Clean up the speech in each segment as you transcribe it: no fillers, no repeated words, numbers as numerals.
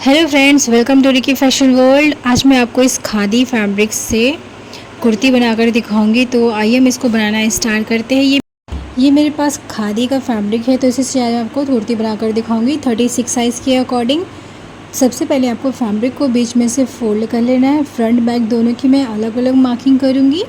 Hello friends, welcome to Ricky Fashion World. आज मैं आपको इस खादी फैब्रिक से कुर्ती बनाकर दिखाऊंगी। तो आइए हम इसको बनाना स्टार्ट करते हैं। ये मेरे पास खादी का फैब्रिक है, तो इसी से आज आपको कुर्ती बनाकर दिखाऊंगी 36 साइज़ के अकॉर्डिंग। सबसे पहले आपको फैब्रिक को बीच में से फोल्ड कर लेना है। फ्रंट बैक दोनों की मैं अलग अलग मार्किंग करूँगी।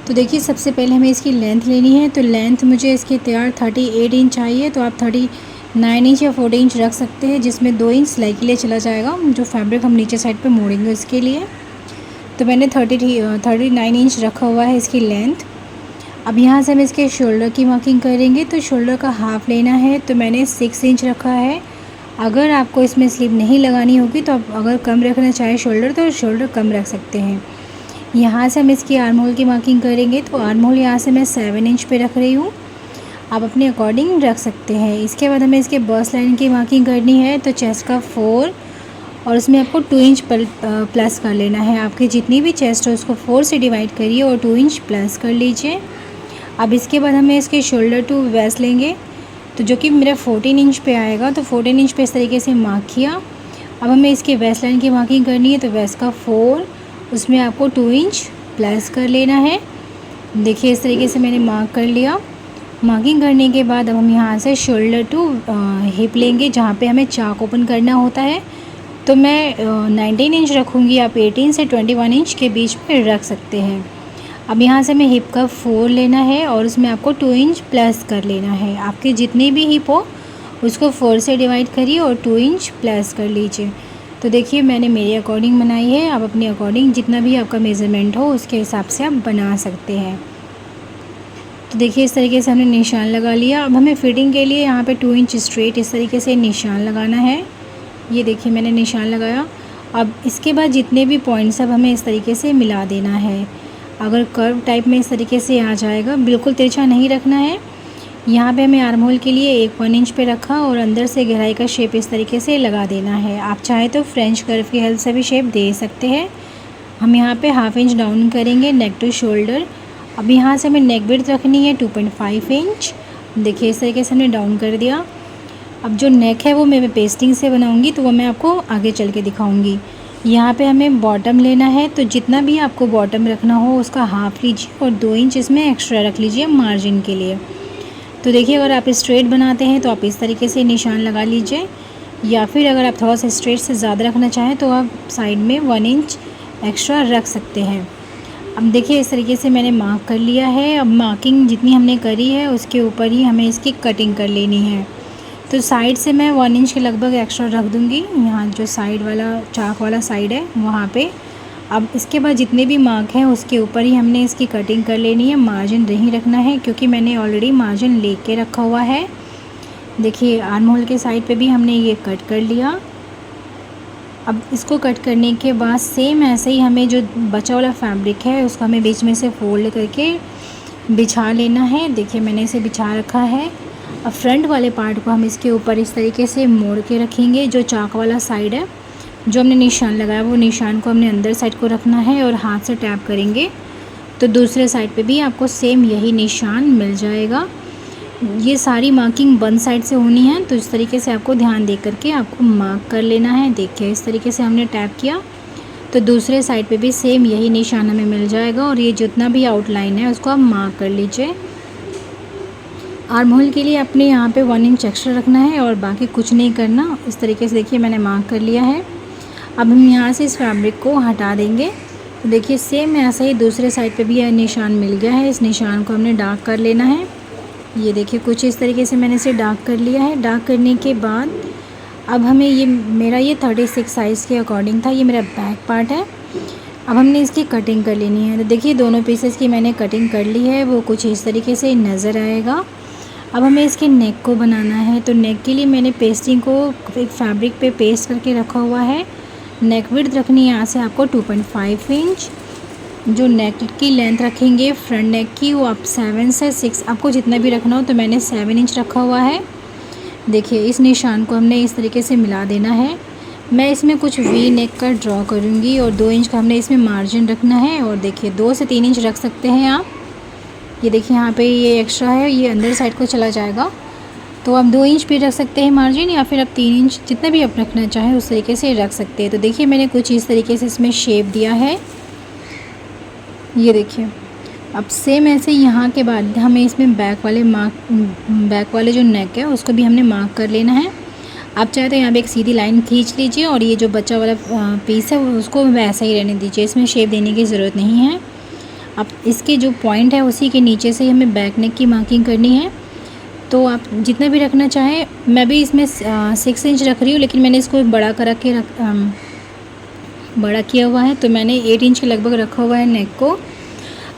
तो देखिए, सबसे पहले हमें इसकी लेंथ लेनी है। तो लेंथ मुझे इसकी तैयार 38 इंच चाहिए, तो आप 39 इंच या 40 इंच रख सकते हैं, जिसमें 2 इंच सिलाई के लिए चला जाएगा। जो फैब्रिक हम नीचे साइड पे मोड़ेंगे उसके लिए। तो मैंने 39 इंच रखा हुआ है इसकी लेंथ। अब यहाँ से हम इसके शोल्डर की मार्किंग करेंगे। तो शोल्डर का हाफ़ लेना है, तो मैंने 6 इंच रखा है। अगर आपको इसमें स्लीव नहीं लगानी होगी तो आप अगर कम रखना चाहें शोल्डर, तो शोल्डर कम रख सकते हैं। यहाँ से हम इसकी आर्म होल की मार्किंग करेंगे। तो आर्म होल यहाँ से मैं 7 इंच पे रख रही हूँ, आप अपने अकॉर्डिंग रख सकते हैं। इसके बाद हमें इसके बस्ट लाइन की मार्किंग करनी है। तो चेस्ट का 4 और उसमें आपको 2 इंच प्लस कर लेना है। आपकी जितनी भी चेस्ट है उसको 4 से डिवाइड करिए और 2 इंच प्लस कर लीजिए। अब इसके बाद हमें इसके शोल्डर टू वेस्ट लेंगे, तो जो कि मेरा 14 इंच पे आएगा। तो 14 इंच पे इस तरीके से मार्क किया। अब हमें इसके वेस्ट लाइन की मार्किंग करनी है। तो वेस्ट का 4, उसमें आपको 2 इंच प्लस कर लेना है। देखिए, इस तरीके से मैंने मार्क कर लिया। मार्किंग करने के बाद अब हम यहाँ से शोल्डर टू हिप लेंगे, जहाँ पे हमें चाक ओपन करना होता है। तो मैं 19 इंच रखूँगी, आप 18 से 21 इंच के बीच में रख सकते हैं। अब यहाँ से हमें हिप का 4 लेना है और उसमें आपको 2 इंच प्लस कर लेना है। आपकी जितनी भी हिप हो उसको 4 से डिवाइड करिए और 2 इंच प्लस कर लीजिए। तो देखिए, मैंने मेरे अकॉर्डिंग बनाई है। आप अपने अकॉर्डिंग जितना भी आपका मेज़रमेंट हो उसके हिसाब से आप बना सकते हैं। तो देखिए, इस तरीके से हमने निशान लगा लिया। अब हमें फिटिंग के लिए यहाँ पे 2 इंच स्ट्रेट इस तरीके से निशान लगाना है। ये देखिए, मैंने निशान लगाया। अब इसके बाद जितने भी पॉइंट्स अब हमें इस तरीके से मिला देना है। अगर कर्व टाइप में इस तरीके से आ जाएगा, बिल्कुल तिरछा नहीं रखना है। यहाँ पे हमें आर्म होल के लिए 1 इंच पे रखा और अंदर से गहराई का शेप इस तरीके से लगा देना है। आप चाहे तो फ्रेंच कर्व की हेल्प से भी शेप दे सकते हैं। हम यहाँ पे 1/2 इंच डाउन करेंगे नेक टू शोल्डर। अब यहाँ से हमें नेक विड्थ रखनी है 2.5 इंच। देखिए, इस तरीके से हमने डाउन कर दिया। अब जो नेक है वो मैं पेस्टिंग से बनाऊंगी, तो वो मैं आपको आगे चल के दिखाऊंगी। यहाँ पे हमें बॉटम लेना है। तो जितना भी आपको बॉटम रखना हो उसका हाफ़ लीजिए और 2 इंच इसमें एक्स्ट्रा रख लीजिए मार्जिन के लिए। तो देखिए, अगर आप स्ट्रेट बनाते हैं तो आप इस तरीके से निशान लगा लीजिए, या फिर अगर आप थोड़ा सा स्ट्रेट से ज़्यादा रखना चाहें तो आप साइड में 1 इंच एक्स्ट्रा रख सकते हैं। अब देखिए, इस तरीके से मैंने मार्क कर लिया है। अब मार्किंग जितनी हमने करी है उसके ऊपर ही हमें इसकी कटिंग कर लेनी है। तो साइड से मैं 1 इंच के लगभग एक्स्ट्रा रख दूँगी, यहाँ जो साइड वाला चाक वाला साइड है वहाँ पे। अब इसके बाद जितने भी मार्क हैं उसके ऊपर ही हमने इसकी कटिंग कर लेनी है। मार्जिन नहीं रखना है, क्योंकि मैंने ऑलरेडी मार्जिन लेके रखा हुआ है। देखिए, आर्म होल के साइड पे भी हमने ये कट कर लिया। अब इसको कट करने के बाद सेम ऐसे ही हमें जो बचा वाला फैब्रिक है उसको हमें बीच में से फोल्ड करके बिछा लेना है। देखिए, मैंने इसे बिछा रखा है। अब फ्रंट वाले पार्ट को हम इसके ऊपर इस तरीके से मोड़ के रखेंगे। जो चाक वाला साइड है, जो हमने निशान लगाया, वो निशान को हमने अंदर साइड को रखना है और हाथ से टैप करेंगे तो दूसरे साइड पे भी आपको सेम यही निशान मिल जाएगा। ये सारी मार्किंग बंद साइड से होनी है, तो इस तरीके से आपको ध्यान दे करके आपको मार्क कर लेना है। देखिए, इस तरीके से हमने टैप किया तो दूसरे साइड पे भी सेम यही निशान हमें मिल जाएगा। और ये जितना भी आउटलाइन है उसको आप मार्क कर लीजिए। आर्म होल के लिए अपने यहाँ पे 1 इंच एक्स्ट्रा रखना है और बाकी कुछ नहीं करना। इस तरीके से देखिए, मैंने मार्क कर लिया है। अब हम यहाँ से इस फैब्रिक को हटा देंगे। तो देखिए, सेम ऐसा ही दूसरे साइड पे भी यह निशान मिल गया है। इस निशान को हमने डार्क कर लेना है। ये देखिए, कुछ इस तरीके से मैंने इसे डार्क कर लिया है। डार्क करने के बाद अब हमें ये 36 साइज़ के अकॉर्डिंग था। ये मेरा बैक पार्ट है। अब हमने इसकी कटिंग कर लेनी है। तो देखिए, दोनों पीसेस की मैंने कटिंग कर ली है। वो कुछ इस तरीके से नज़र आएगा। अब हमें इसके नेक को बनाना है। तो नेक के लिए मैंने पेस्टिंग को एक फैब्रिक पे पेस्ट करके रखा हुआ है। नेक विड्थ रखनी है यहाँ से आपको 2.5 इंच। जो नेक की लेंथ रखेंगे फ्रंट नेक की, वो आप 7 से 6, आपको जितना भी रखना हो। तो मैंने 7 इंच रखा हुआ है। देखिए, इस निशान को हमने इस तरीके से मिला देना है। मैं इसमें कुछ वी नेक का ड्रॉ करूँगी और 2 इंच का हमने इसमें मार्जिन रखना है। और देखिए, 2 से 3 इंच रख सकते हैं आप। ये देखिए, यहाँ पे ये एक्स्ट्रा है, ये अंदर साइड को चला जाएगा। तो आप 2 इंच भी रख सकते हैं मार्जिन, या फिर आप 3 इंच, जितना भी आप रखना चाहें उस तरीके से रख सकते हैं। तो देखिए मैंने कुछ इस तरीके से इसमें शेप दिया है, ये देखिए। अब सेम ऐसे यहाँ के बाद हमें इसमें बैक वाले जो नेक है उसको भी हमने मार्क कर लेना है। आप चाहे तो यहाँ पे एक सीधी लाइन खींच लीजिए और ये जो बचा वाला पीस है उसको वैसा ही रहने दीजिए, इसमें शेप देने की ज़रूरत नहीं है। अब इसके जो पॉइंट है उसी के नीचे से हमें बैक नेक की मार्किंग करनी है। तो आप जितना भी रखना चाहें, मैं भी इसमें 6 इंच रख रही हूँ, लेकिन मैंने इसको बड़ा बड़ा किया हुआ है, तो मैंने 8 इंच के लगभग रखा हुआ है नेक को।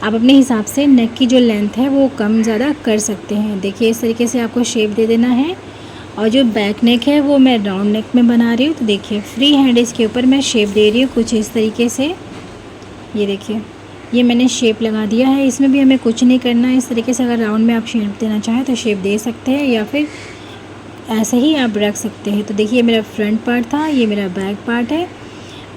आप अपने हिसाब से नेक की जो लेंथ है वो कम ज़्यादा कर सकते हैं। देखिए इस तरीके से आपको शेप दे देना है। और जो बैक नेक है वो मैं राउंड नेक में बना रही हूँ। तो देखिए फ्री हैंड इसके ऊपर मैं शेप दे रही हूँ कुछ इस तरीके से, ये देखिए ये मैंने शेप लगा दिया है। इसमें भी हमें कुछ नहीं करना है। इस तरीके से अगर राउंड में आप शेप देना चाहें तो शेप दे सकते हैं, या फिर ऐसे ही आप रख सकते हैं। तो देखिए मेरा फ्रंट पार्ट था, ये मेरा बैक पार्ट है।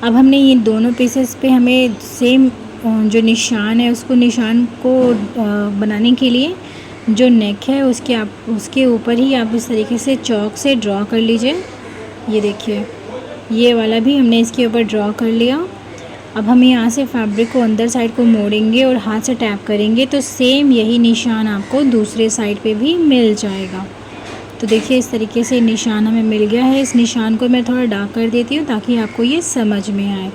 अब हमने ये दोनों पीसेस पे हमें सेम जो निशान है निशान को बनाने के लिए जो नेक है उसके ऊपर ही आप इस तरीके से चॉक से ड्रॉ कर लीजिए। ये देखिए ये वाला भी हमने इसके ऊपर ड्रॉ कर लिया। अब हम यहाँ से फैब्रिक को अंदर साइड को मोड़ेंगे और हाथ से टैप करेंगे तो सेम यही निशान आपको दूसरे साइड पे भी मिल जाएगा। तो देखिए इस तरीके से निशान हमें मिल गया है। इस निशान को मैं थोड़ा डार्क कर देती हूँ ताकि आपको ये समझ में आए।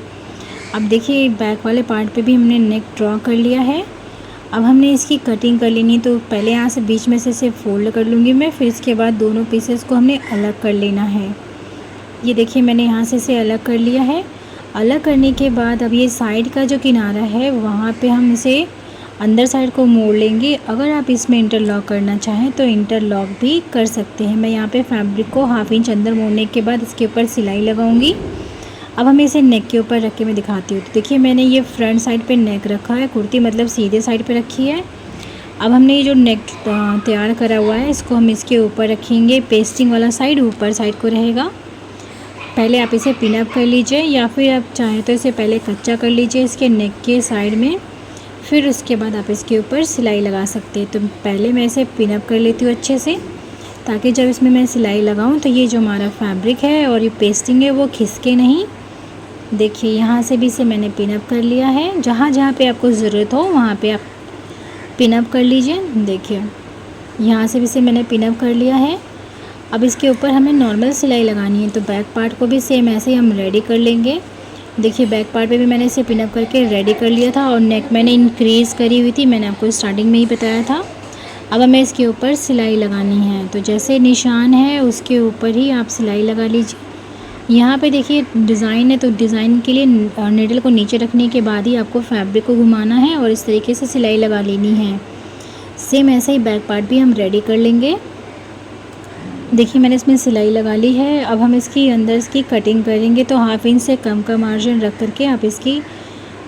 अब देखिए बैक वाले पार्ट पे भी हमने नेक ड्रॉ कर लिया है। अब हमने इसकी कटिंग कर लेनी, तो पहले यहाँ से बीच में से इसे फोल्ड कर लूँगी मैं, फिर इसके बाद दोनों पीसेस को हमने अलग कर लेना है। ये देखिए मैंने यहाँ से इसे अलग कर लिया है। अलग करने के बाद अब ये साइड का जो किनारा है वहाँ पे हम इसे अंदर साइड को मोड़ लेंगे। अगर आप इसमें इंटरलॉक करना चाहें तो इंटरलॉक भी कर सकते हैं। मैं यहाँ पे फैब्रिक को 1/2 इंच अंदर मोड़ने के बाद इसके ऊपर सिलाई लगाऊंगी। अब हमें इसे नेक के ऊपर रख के मैं दिखाती हूँ। तो देखिए मैंने ये फ्रंट साइड पे नेक रखा है, कुर्ती मतलब सीधे साइड पे रखी है। अब हमने ये जो नेक तैयार करा हुआ है इसको हम इसके ऊपर रखेंगे। पेस्टिंग वाला साइड ऊपर साइड को रहेगा। पहले आप इसे पिन अप कर लीजिए, या फिर आप चाहें तो इसे पहले कच्चा कर लीजिए इसके नेक के साइड में, फिर उसके बाद आप इसके ऊपर सिलाई लगा सकते हैं। तो पहले मैं इसे पिन अप कर लेती हूँ अच्छे से, ताकि जब इसमें मैं सिलाई लगाऊँ तो ये जो हमारा फैब्रिक है और ये पेस्टिंग है वो खिसके नहीं। देखिए यहाँ से भी इसे मैंने पिन अप कर लिया है। जहाँ जहाँ पे आपको ज़रूरत हो वहाँ पे आप पिन अप कर लीजिए। देखिए यहाँ से भी इसे मैंने पिन अप कर लिया है। अब इसके ऊपर हमें नॉर्मल सिलाई लगानी है, तो बैक पार्ट को भी सेम ऐसे ही हम रेडी कर लेंगे। देखिए बैक पार्ट पे भी मैंने इसे पिन अप करके रेडी कर लिया था, और नेक मैंने इंक्रीज़ करी हुई थी, मैंने आपको स्टार्टिंग में ही बताया था। अब हमें इसके ऊपर सिलाई लगानी है, तो जैसे निशान है उसके ऊपर ही आप सिलाई लगा लीजिए। यहाँ पे देखिए डिज़ाइन है, तो डिज़ाइन के लिए नीडल को नीचे रखने के बाद ही आपको फैब्रिक को घुमाना है और इस तरीके से सिलाई लगा लेनी है। सेम ऐसे ही बैक पार्ट भी हम रेडी कर लेंगे। देखिए मैंने इसमें सिलाई लगा ली है। अब हम इसकी अंदर इसकी कटिंग करेंगे, तो 1/2 इंच से कम का मार्जिन रख करके आप इसकी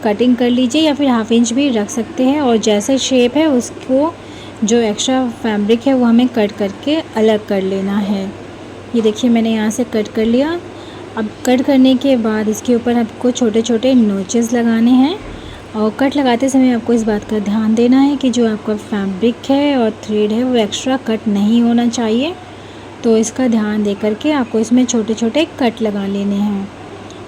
कटिंग कर लीजिए, या फिर 1/2 इंच भी रख सकते हैं। और जैसे शेप है उसको जो एक्स्ट्रा फैब्रिक है वो हमें कट करके अलग कर लेना है। ये देखिए मैंने यहाँ से कट कर लिया। अब कट करने के बाद इसके ऊपर आपको छोटे छोटे नोचेस लगाने हैं, और कट लगाते समय आपको इस बात का ध्यान देना है कि जो आपका फैब्रिक है और थ्रेड है वो एक्स्ट्रा कट नहीं होना चाहिए। तो इसका ध्यान दे करके आपको इसमें छोटे छोटे कट लगा लेने हैं।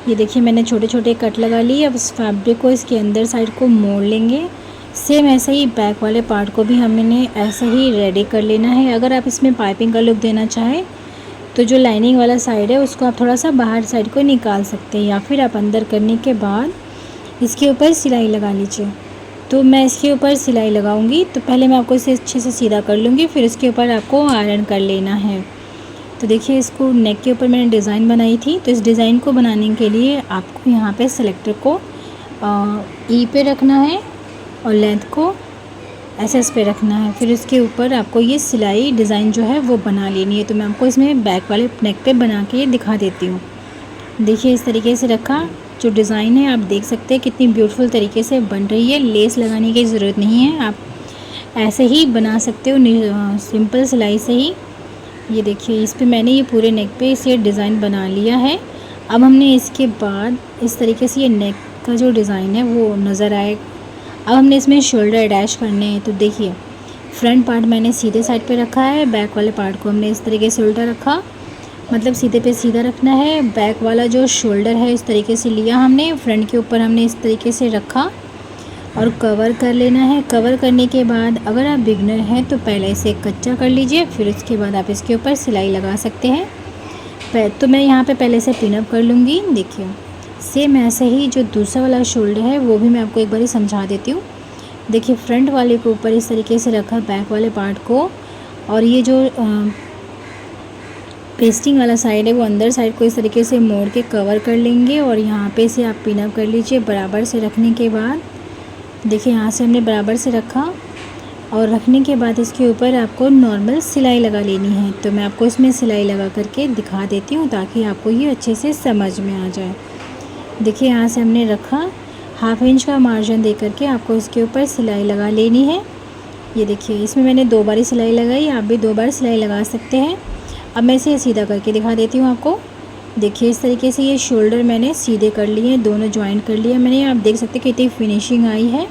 ये देखिए मैंने छोटे छोटे कट लगा लिए। अब इस फैब्रिक को इसके अंदर साइड को मोड़ लेंगे। सेम ऐसे ही बैक वाले पार्ट को भी हमने ऐसे ही रेडी कर लेना है। अगर आप इसमें पाइपिंग का लुक देना चाहें तो जो लाइनिंग वाला साइड है उसको आप थोड़ा सा बाहर साइड को निकाल सकते हैं, या फिर आप अंदर करने के बाद इसके ऊपर सिलाई लगा लीजिए। तो मैं इसके ऊपर सिलाई लगाऊंगी, तो पहले मैं आपको इसे अच्छे से सीधा कर लूँगी, फिर इसके ऊपर आपको आयरन कर लेना है। तो देखिए इसको नेक के ऊपर मैंने डिज़ाइन बनाई थी, तो इस डिज़ाइन को बनाने के लिए आपको यहाँ पे सेलेक्टर को ई पे रखना है और लेंथ को एस पे रखना है। फिर इसके ऊपर आपको ये सिलाई डिज़ाइन जो है वो बना लेनी है। तो मैं आपको इसमें बैक वाले नेक पे बना के दिखा देती हूँ। देखिए इस तरीके से रखा, जो डिज़ाइन है आप देख सकते हैं कितनी ब्यूटीफुल तरीके से बन रही है। लेस लगाने की ज़रूरत नहीं है, आप ऐसे ही बना सकते हो सिंपल सिलाई से ही। ये देखिए इस पे मैंने ये पूरे नेक पे इसे डिज़ाइन बना लिया है। अब हमने इसके बाद इस तरीके से ये नेक का जो डिज़ाइन है वो नज़र आए। अब हमने इसमें शोल्डर अटैच करने हैं। तो देखिए फ्रंट पार्ट मैंने सीधे साइड पे रखा है, बैक वाले पार्ट को हमने इस तरीके से उल्टा रखा, मतलब सीधे पे सीधा रखना है। बैक वाला जो शोल्डर है इस तरीके से लिया हमने, फ्रंट के ऊपर हमने इस तरीके से रखा और कवर कर लेना है। कवर करने के बाद अगर आप बिगनर हैं तो पहले इसे कच्चा कर लीजिए, फिर उसके बाद आप इसके ऊपर सिलाई लगा सकते हैं। तो मैं यहाँ पे पहले से पिन अप कर लूँगी। देखिए सेम ऐसे ही जो दूसरा वाला शोल्डर है वो भी मैं आपको एक बार समझा देती हूँ। देखिए फ्रंट वाले के ऊपर इस तरीके से रखा बैक वाले पार्ट को, और ये जो पेस्टिंग वाला साइड है वो अंदर साइड को इस तरीके से मोड़ के कवर कर लेंगे और यहाँ पे से आप पिन अप कर लीजिए। बराबर से रखने के बाद देखिए यहाँ से हमने बराबर से रखा और रखने के बाद इसके ऊपर आपको नॉर्मल सिलाई लगा लेनी है। तो मैं आपको इसमें सिलाई लगा करके दिखा देती हूँ ताकि आपको ये अच्छे से समझ में आ जाए। देखिए यहाँ से हमने रखा, हाफ इंच का मार्जिन दे करके आपको इसके ऊपर सिलाई लगा लेनी है। ये देखिए इसमें मैंने 2 बार सिलाई लगाई, आप भी 2 बार सिलाई लगा सकते हैं। अब मैं इसे सीधा करके दिखा देती हूँ आपको। देखिए इस तरीके से ये शोल्डर मैंने सीधे कर लिए हैं, दोनों जॉइंट कर लिए मैंने। आप देख सकते हैं कितनी फिनिशिंग आई है।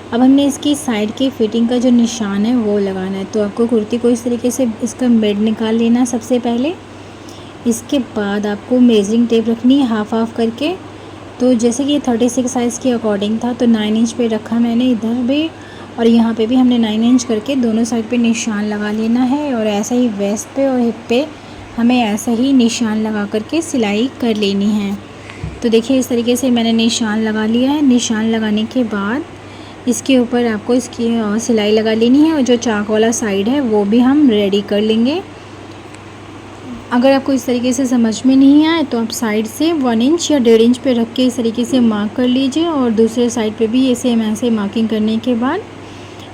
अब हमने इसकी साइड की फिटिंग का जो निशान है वो लगाना है। तो आपको कुर्ती को इस तरीके से इसका मेड निकाल लेना है सबसे पहले। इसके बाद आपको मेजरिंग टेप रखनी है हाफ हाफ करके। तो जैसे कि ये 36 साइज़ के अकॉर्डिंग था तो 9 इंच पे रखा मैंने इधर भी, और यहाँ पे भी हमने 9 इंच करके दोनों साइड पे निशान लगा लेना है। और ऐसा ही वेस्ट पे और हिप पे हमें ऐसा ही निशान लगा करके सिलाई कर लेनी है। तो देखिए इस तरीके से मैंने निशान लगा लिया है। निशान लगाने के बाद इसके ऊपर आपको इसकी सिलाई लगा लेनी है और जो चाक वाला साइड है वो भी हम रेडी कर लेंगे। अगर आपको इस तरीके से समझ में नहीं आए तो आप साइड से 1 इंच या 1.5 इंच पे रख के इस तरीके से मार्क कर लीजिए और दूसरे साइड पे भी सेम ऐसे मार्किंग करने के बाद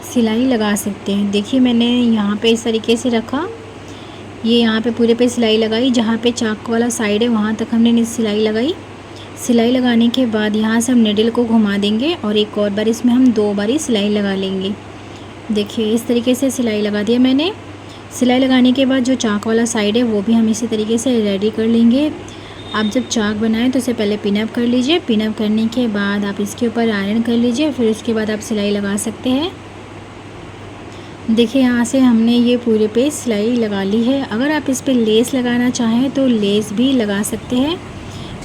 सिलाई लगा सकते हैं। देखिए मैंने यहाँ पे इस तरीके से रखा, ये यहाँ पे पूरे पे सिलाई लगाई, जहाँ पे चाक वाला साइड है वहाँ तक हमने सिलाई लगाई। सिलाई लगाने के बाद यहाँ से हम निडल को घुमा देंगे और एक और बार इसमें हम 2 बार सिलाई लगा लेंगे। देखिए इस तरीके से सिलाई लगा दिया मैंने। सिलाई लगाने के बाद जो चाक वाला साइड है वो भी हम इसी तरीके से रेडी कर लेंगे। आप जब चाक बनाएं तो इसे पहले पिन अप कर लीजिए। पिन अप करने के बाद आप इसके ऊपर आयरन कर लीजिए, फिर उसके बाद आप सिलाई लगा सकते हैं। देखिए यहाँ से हमने ये पूरे पे सिलाई लगा ली है। अगर आप इस पे लेस लगाना चाहें तो लेस भी लगा सकते हैं।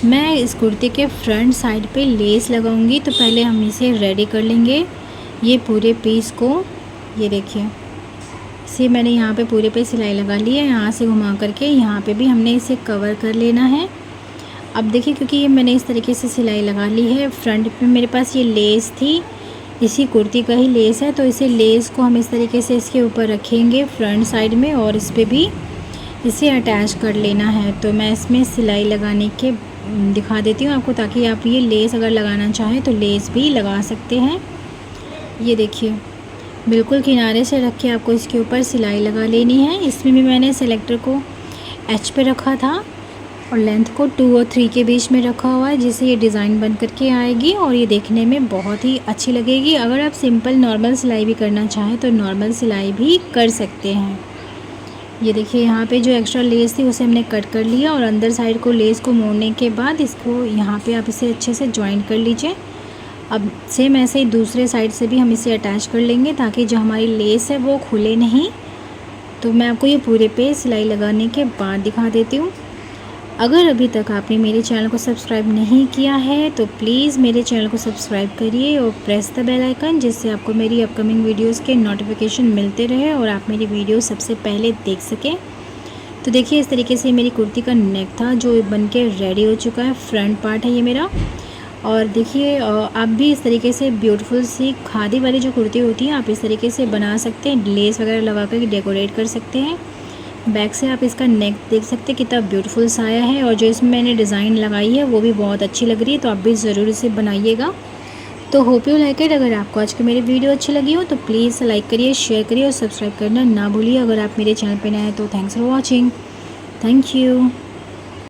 मैं इस कुर्ती के फ्रंट साइड पे लेस लगाऊंगी, तो पहले हम इसे रेडी कर लेंगे ये पूरे पीस को। ये देखिए इसे मैंने यहाँ पे पूरे पे सिलाई लगा ली है। यहाँ से घुमा करके यहाँ पे भी हमने इसे कवर कर लेना है। अब देखिए क्योंकि ये मैंने इस तरीके से सिलाई लगा ली है, फ्रंट पे मेरे पास ये लेस थी, इसी कुर्ती का ही लेस है, तो इसे लेस को हम इस तरीके से इसके ऊपर रखेंगे फ्रंट साइड में और इस पर भी इसे अटैच कर लेना है। तो मैं इसमें सिलाई लगाने के दिखा देती हूँ आपको, ताकि आप ये लेस अगर लगाना चाहें तो लेस भी लगा सकते हैं। ये देखिए बिल्कुल किनारे से रख के आपको इसके ऊपर सिलाई लगा लेनी है। इसमें भी मैंने सेलेक्टर को एच पे रखा था और लेंथ को 2 और 3 के बीच में रखा हुआ है, जिससे ये डिज़ाइन बन करके आएगी और ये देखने में बहुत ही अच्छी लगेगी। अगर आप सिंपल नॉर्मल सिलाई भी करना चाहें तो नॉर्मल सिलाई भी कर सकते हैं। ये देखिए यहाँ पे जो एक्स्ट्रा लेस थी उसे हमने कट कर लिया और अंदर साइड को लेस को मोड़ने के बाद इसको यहाँ पे आप इसे अच्छे से जॉइंट कर लीजिए। अब सेम ऐसे ही दूसरे साइड से भी हम इसे अटैच कर लेंगे ताकि जो हमारी लेस है वो खुले नहीं। तो मैं आपको ये पूरे पे सिलाई लगाने के बाद दिखा देती हूँ। अगर अभी तक आपने मेरे चैनल को सब्सक्राइब नहीं किया है तो प्लीज़ मेरे चैनल को सब्सक्राइब करिए और प्रेस द बेल आइकन, जिससे आपको मेरी अपकमिंग वीडियोस के नोटिफिकेशन मिलते रहे और आप मेरी वीडियो सबसे पहले देख सकें। तो देखिए इस तरीके से मेरी कुर्ती का नेक था जो बन के रेडी हो चुका है। फ्रंट पार्ट है ये मेरा। और देखिए आप भी इस तरीके से ब्यूटीफुल सी खादी वाली जो कुर्ती होती है आप इस तरीके से बना सकते हैं, लेस वगैरह लगा कर डेकोरेट कर सकते हैं। बैक से आप इसका नेक देख सकते हैं कितना ब्यूटीफुल सा आया है और जो इसमें मैंने डिज़ाइन लगाई है वो भी बहुत अच्छी लग रही है। तो आप भी ज़रूर इसे बनाइएगा। तो होप यू लाइक इट। अगर आपको आज की मेरी वीडियो अच्छी लगी हो तो प्लीज़ लाइक करिए, शेयर करिए और सब्सक्राइब करना ना भूलिए। अगर आप मेरे चैनल पर नए हैं तो thanks for watching. Thank you.